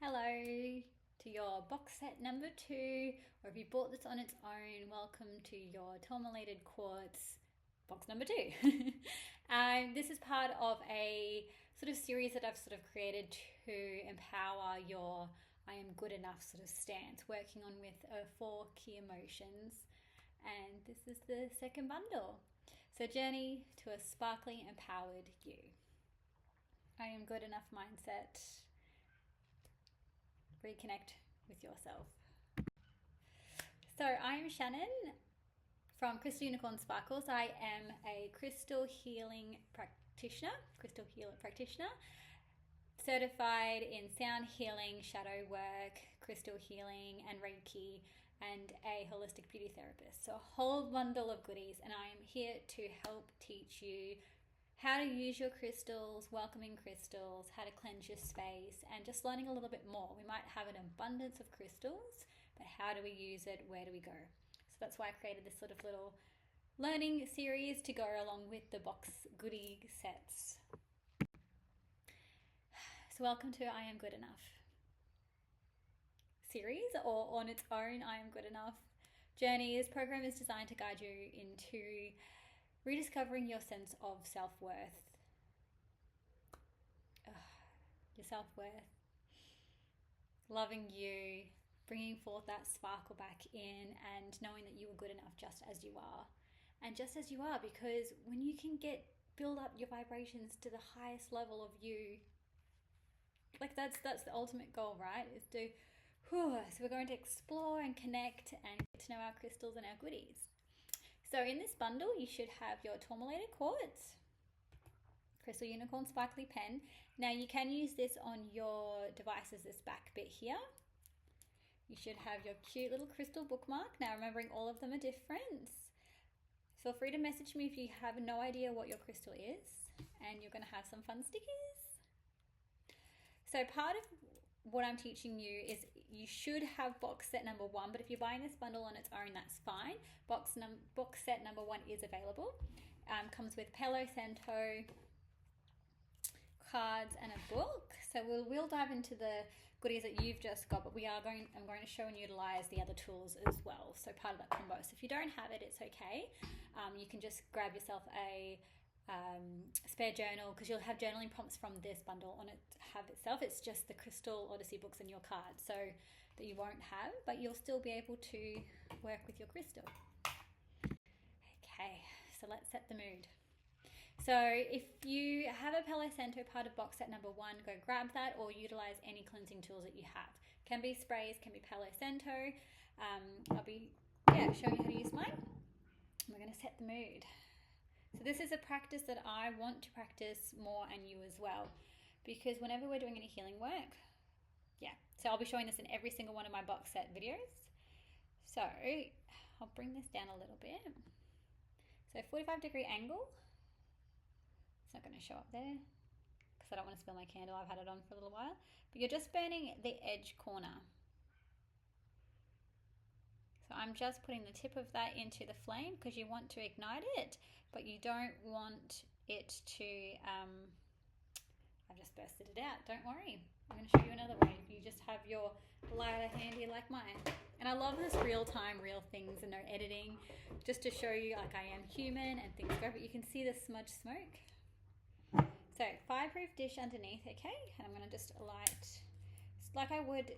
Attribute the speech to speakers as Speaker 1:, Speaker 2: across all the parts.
Speaker 1: Hello to your box set number 2, or if you bought this on its own, welcome to your Tourmalated Quartz box number 2. This is part of a sort of series that I've sort of created to empower your I am good enough sort of stance, working on with 4 key emotions. And this is the second bundle. So journey to a sparkling, empowered you. I am good enough mindset. Reconnect with yourself. So I am Shannon from Crystal Unicorn Sparkles. I am a crystal healer practitioner, certified in sound healing, shadow work, crystal healing, and Reiki, and a holistic beauty therapist. So a whole bundle of goodies, and I am here to help teach you how to use your crystals, welcoming crystals, how to cleanse your space, and just learning a little bit more. We might have an abundance of crystals, but how do we use it? Where do we go? So that's why I created this sort of little learning series to go along with the box goodie sets. So welcome to I Am Good Enough series, or on its own, I Am Good Enough journey. This program is designed to guide you into rediscovering your sense of self-worth. Your self-worth. Loving you. Bringing forth that sparkle back in and knowing that you are good enough just as you are. And just as you are, because when you can build up your vibrations to the highest level of you, like that's the ultimate goal, right? So we're going to explore and connect and get to know our crystals and our goodies. So in this bundle, you should have your Tourmalated Quartz, Crystal Unicorn Sparkly Pen. Now you can use this on your devices, this back bit here. You should have your cute little crystal bookmark. Now remembering all of them are different. Feel free to message me if you have no idea what your crystal is, and you're going to have some fun stickers. So part of what I'm teaching you is you should have box set number 1, but if you're buying this bundle on its own, that's fine. Box set number 1 is available. Comes with Palo Santo cards and a book. So we'll dive into the goodies that you've just got, but I'm going to show and utilize the other tools as well. So part of that combo. So if you don't have it, it's okay. You can just grab yourself a spare journal, because you'll have journaling prompts from this bundle on it itself. It's just the Crystal Odyssey books and your cards, so that you won't have, but you'll still be able to work with your crystal. Okay, so let's set the mood. So if you have a Palo Santo part of box set number 1, go grab that, or utilize any cleansing tools that you have. Can be sprays, can be Palo Santo. I'll be showing you how to use mine. We're going to set the mood. So this is a practice that I want to practice more, and you as well, because whenever we're doing any healing work, so I'll be showing this in every single one of my box set videos. So I'll bring this down a little bit. So 45-degree angle. It's not going to show up there because I don't want to spill my candle. I've had it on for a little while. But you're just burning the edge corner. So I'm just putting the tip of that into the flame because you want to ignite it, but you don't want it to, I've just bursted it out, don't worry. I'm going to show you another way. You just have your lighter handy like mine. And I love this real things and no editing, just to show you like I am human and things go, but you can see the smudge smoke. So fireproof dish underneath, okay? And I'm going to just light, like I would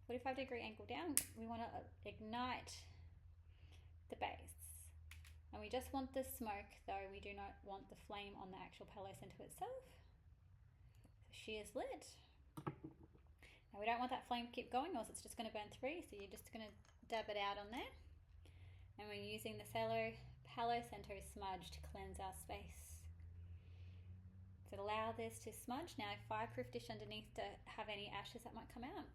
Speaker 1: 45-degree angle down. We want to ignite the base. And we just want the smoke though. We do not want the flame on the actual Palo Santo itself. So she is lit. Now we don't want that flame to keep going, or else it's just going to burn through. So you're just going to dab it out on there. And we're using the Palo Santo smudge to cleanse our space. So allow this to smudge. Now fireproof dish underneath to have any ashes that might come out.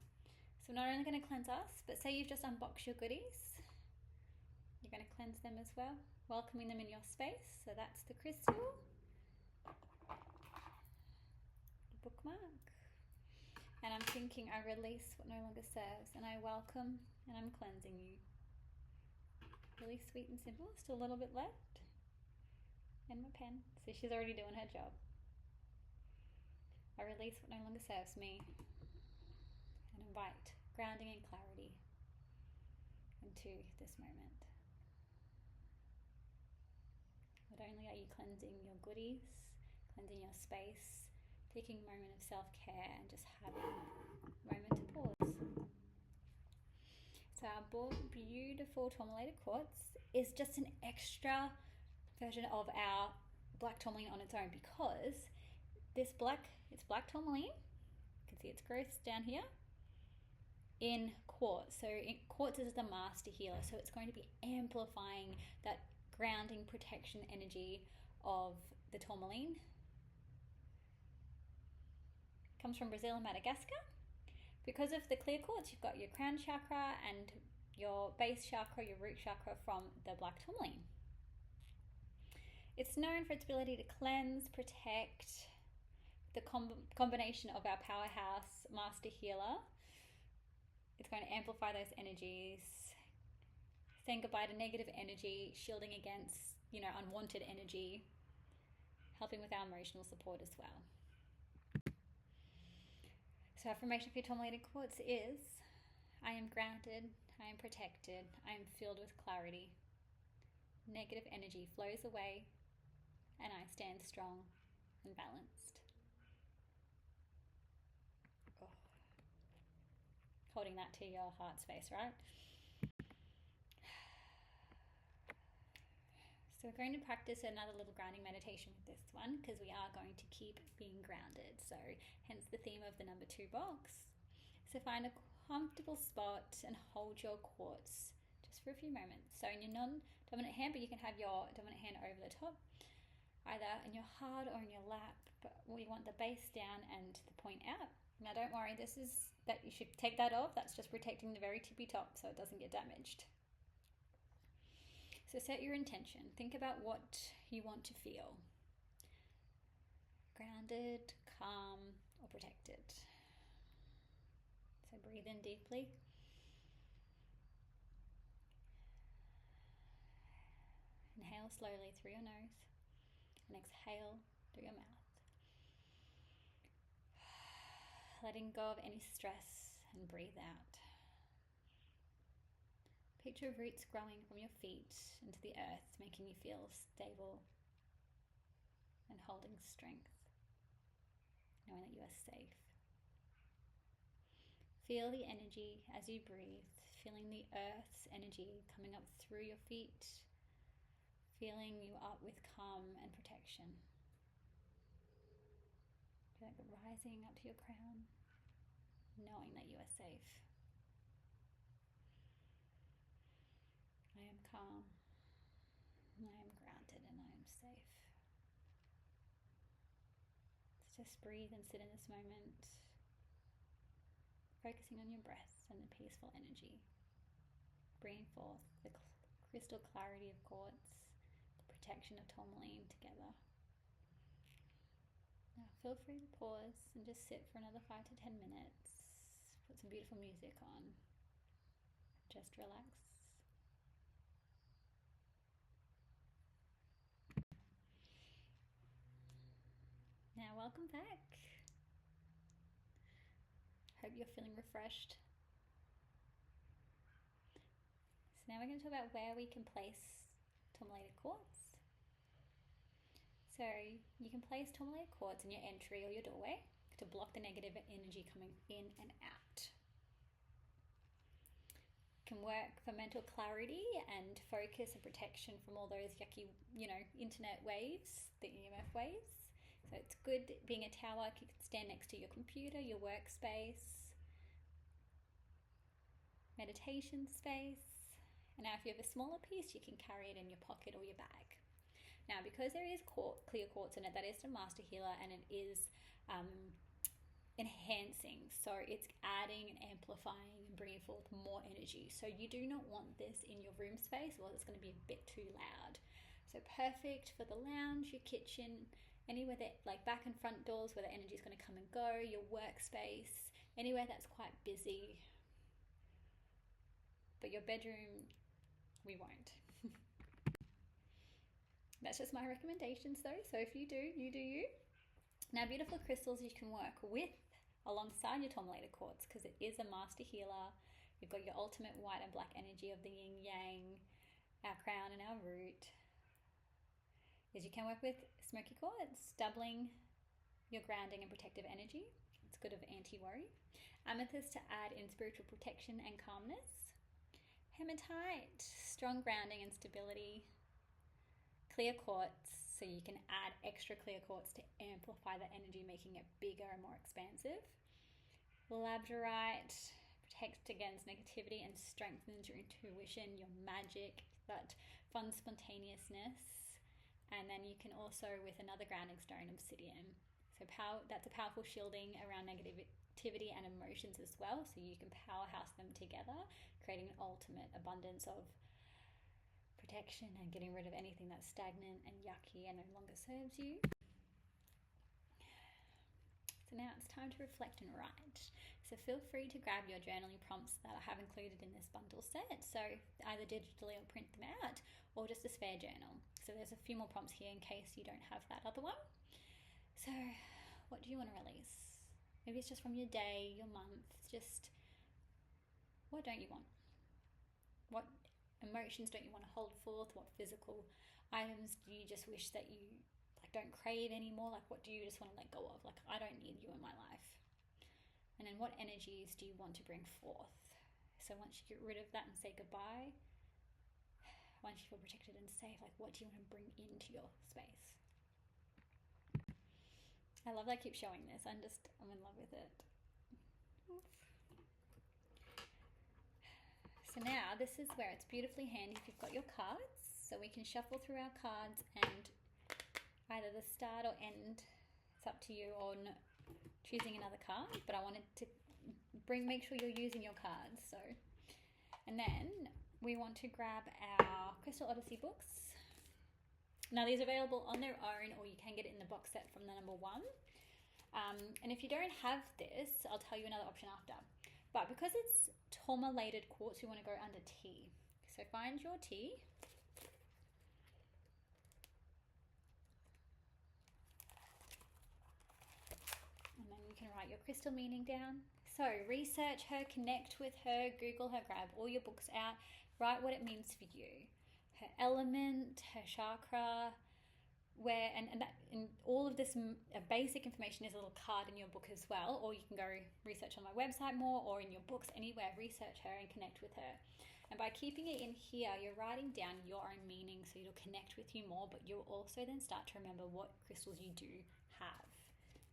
Speaker 1: So we're not only going to cleanse us, but say you've just unboxed your goodies, you're going to cleanse them as well, welcoming them in your space. So that's the crystal, the bookmark, and I'm thinking I release what no longer serves, and I welcome and I'm cleansing you. Really sweet and simple. Still a little bit left, and my pen. So she's already doing her job. I release what no longer serves me. and invite grounding and clarity into this moment. Not only are you cleansing your goodies, cleansing your space, taking a moment of self-care and just having a moment to pause. So our beautiful tourmalated quartz is just an extra version of our black tourmaline on its own, because it's black tourmaline. You can see its growth down here in quartz. So quartz is the master healer, so it's going to be amplifying that grounding protection energy of the tourmaline. It comes from Brazil and Madagascar. Because of the clear quartz, you've got your crown chakra and your base chakra, your root chakra from the black tourmaline. It's known for its ability to cleanse, protect, the combination of our powerhouse master healer. It's going to amplify those energies, saying goodbye to negative energy, shielding against, unwanted energy, helping with our emotional support as well. So affirmation for your tourmalated quartz is, I am grounded, I am protected, I am filled with clarity. Negative energy flows away, and I stand strong and balanced. Oh. Holding that to your heart space, right? So we're going to practice another little grounding meditation with this one, because we are going to keep being grounded. So hence the theme of the number 2 box. So find a comfortable spot and hold your quartz just for a few moments. So in your non-dominant hand, but you can have your dominant hand over the top, either in your heart or in your lap, but we want the base down and the point out. Now don't worry, this is that you should take that off. That's just protecting the very tippy top so it doesn't get damaged. So set your intention. Think about what you want to feel. Grounded, calm, or protected. So breathe in deeply. Inhale slowly through your nose and exhale through your mouth. Letting go of any stress and breathe out. Picture roots growing from your feet into the earth, making you feel stable and holding strength, knowing that you are safe. Feel the energy as you breathe, feeling the earth's energy coming up through your feet, filling you up with calm and protection. Feel like rising up to your crown, knowing that you are safe. I am calm, I am grounded, and I am safe. So just breathe and sit in this moment, focusing on your breath and the peaceful energy, bringing forth the crystal clarity of quartz, the protection of tourmaline together. Now feel free to pause and just sit for another 5 to 10 minutes. Put some beautiful music on. Just relax. Now welcome back. Hope you're feeling refreshed. So now we're going to talk about where we can place tourmalated quartz. So you can place tourmalated quartz in your entry or your doorway to block the negative energy coming in and out. Can work for mental clarity and focus and protection from all those yucky, internet waves, the EMF waves. So it's good being a tower. You can stand next to your computer, your workspace, meditation space. And now if you have a smaller piece, you can carry it in your pocket or your bag. Now, because there is clear quartz in it, that is the master healer, and it is enhancing. So it's adding and amplifying and bringing forth more energy. So you do not want this in your room space, or it's going to be a bit too loud. So perfect for the lounge, your kitchen, anywhere that, like back and front doors where the energy is going to come and go, your workspace, anywhere that's quite busy. But your bedroom, we won't. That's just my recommendations though. So if you do, you do you. Now, beautiful crystals you can work with alongside your tourmalated quartz, because it is a master healer. You've got your ultimate white and black energy of the yin yang, our crown and our root. Is you can work with smoky quartz, doubling your grounding and protective energy. It's good of anti-worry. Amethyst to add in spiritual protection and calmness. Hematite, strong grounding and stability. Clear quartz, so you can add extra clear quartz to amplify the energy, making it bigger and more expansive. Labradorite protects against negativity and strengthens your intuition, your magic, that fun spontaneousness. And then you can also, with another grounding stone, obsidian. So that's a powerful shielding around negativity and emotions as well. So you can powerhouse them together, creating an ultimate abundance of protection and getting rid of anything that's stagnant and yucky and no longer serves you. So now it's time to reflect and write. So feel free to grab your journaling prompts that I have included in this bundle set. So either digitally or print them out, or just a spare journal. So there's a few more prompts here in case you don't have that other one. So what do you want to release? Maybe it's just from your day, your month, just what don't you want? What emotions don't you want to hold forth? What physical items do you just wish that you don't crave anymore? Like, what do you just want to let go of? Like, I don't need you in my life. And then what energies do you want to bring forth? So once you get rid of that and say goodbye, once you feel protected and safe, like, what do you want to bring into your space? I love that I keep showing this. I'm in love with it. So now this is where it's beautifully handy if you've got your cards. So we can shuffle through our cards and either the start or end, it's up to you on choosing another card, but I wanted to make sure you're using your cards. So, and then we want to grab our Crystal Odyssey books. Now these are available on their own, or you can get it in the box set from the number 1. And if you don't have this, I'll tell you another option after. But because it's tourmalated quartz, we want to go under T. So find your T. And then you can write your crystal meaning down. So research her, connect with her, Google her, grab all your books out, write what it means for you. Her element, her chakra, where, and all of this basic information is a little card in your book as well, or you can go research on my website more, or in your books, anywhere, research her and connect with her. And by keeping it in here, you're writing down your own meaning, so it'll connect with you more, but you'll also then start to remember what crystals you do have.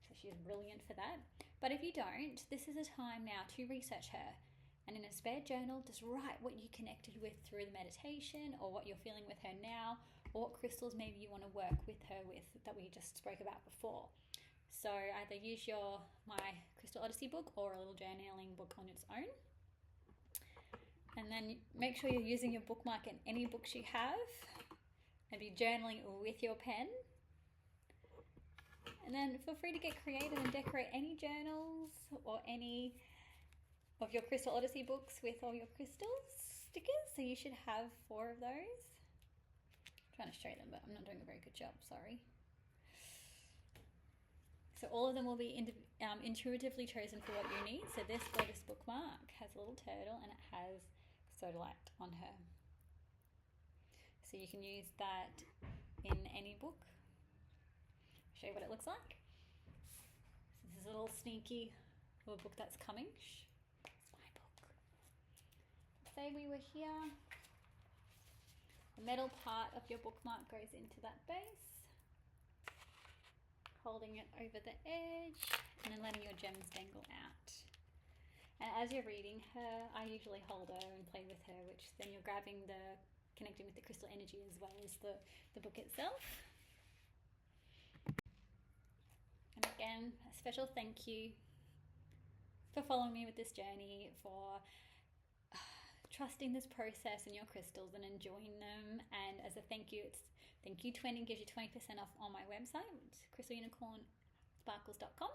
Speaker 1: So she's brilliant for that. But if you don't, this is a time now to research her. And in a spare journal, just write what you connected with through the meditation, or what you're feeling with her now, or what crystals maybe you want to work with her with that we just spoke about before. So either use my Crystal Odyssey book or a little journaling book on its own. And then make sure you're using your bookmark in any books you have, and be journaling with your pen. And then feel free to get creative and decorate any journals or any of your Crystal Odyssey books with all your crystals stickers. So you should have 4 of those. I'm trying to show them, but I'm not doing a very good job, sorry. So all of them will be intuitively chosen for what you need. So this gorgeous bookmark has a little turtle and it has sodalite on her. So you can use that in any book. Show you what it looks like. So this is a little sneaky little book that's coming. Shh, it's my book. Say we were here. The metal part of your bookmark goes into that base, holding it over the edge and then letting your gems dangle out. And as you're reading her, I usually hold her and play with her, which then you're connecting with the crystal energy as well as the book itself. And again, a special thank you for following me with this journey, for trusting this process in your crystals and enjoying them. And as a thank you, it's thank you 20 gives you 20% off on my website, which is crystalunicornsparkles.com,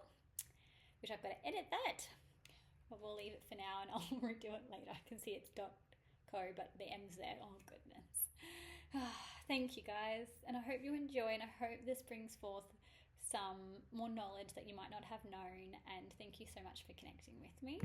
Speaker 1: which I've got to edit that, but we'll leave it for now and I'll redo it later. I can see it's .co, but the M's there. Oh goodness. Thank you guys, and I hope you enjoy, and I hope this brings forth some more knowledge that you might not have known. And thank you so much for connecting with me.